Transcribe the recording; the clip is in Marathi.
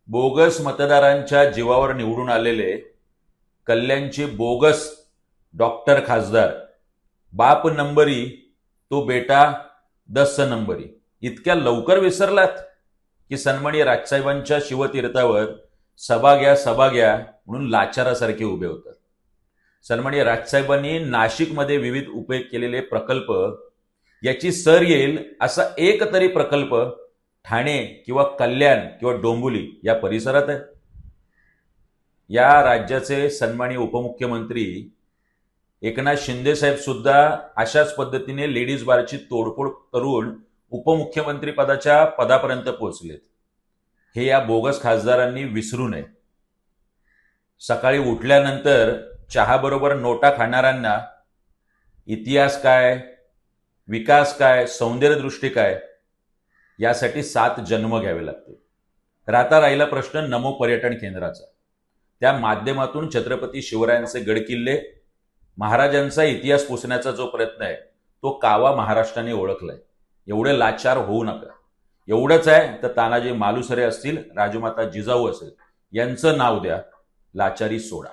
बोगस मतदारांच्या जीवावर निवडून आलेले कल्याणचे बोगस डॉक्टर खासदार, बाप नंबरी तो बेटा 10 नंबरी, इतक्या लवकर विसरलात की सन्माननीय राजसाहेबांच्या शिवतीर्थावर सभा घ्या म्हणून लाचारासारखे उभे होतात. सन्माननीय राजसाहेबांनी नाशिकमध्ये विविध उपयोग केलेले प्रकल्प याची सर येईल असा एक तरी प्रकल्प ठाणे किंवा कल्याण किंवा डोंबिवली या परिसरात आहे. या राज्याचे सन्माननीय उपमुख्यमंत्री एकनाथ शिंदे साहेब सुद्धा अशाच पद्धतीने लेडीज बारची तोडफोड करून उपमुख्यमंत्री पदाच्या पदापर्यंत पोहोचलेत. हे या बोगस खासदारांनी विसरू नये. सकाळी उठल्यानंतर चहाबरोबर नोटा खाणाऱ्यांना इतिहास काय, विकास काय, सौंदर्यदृष्टी काय यासाठी 7 जन्म घ्यावे लागतील. तर आता राहिला प्रश्न नमो पर्यटन केंद्राचा. त्या माध्यमातून छत्रपती शिवरायांचे गडकिल्ले, महाराजांचा इतिहास पुसण्याचा जो प्रयत्न आहे तो कावा महाराष्ट्राने ओळखलाय. एवढे लाचार होऊ नका. एवढंच आहे तर तानाजी मालुसरे असतील, राजमाता जिजाऊ असेल, यांचं नाव द्या, लाचारी सोडा.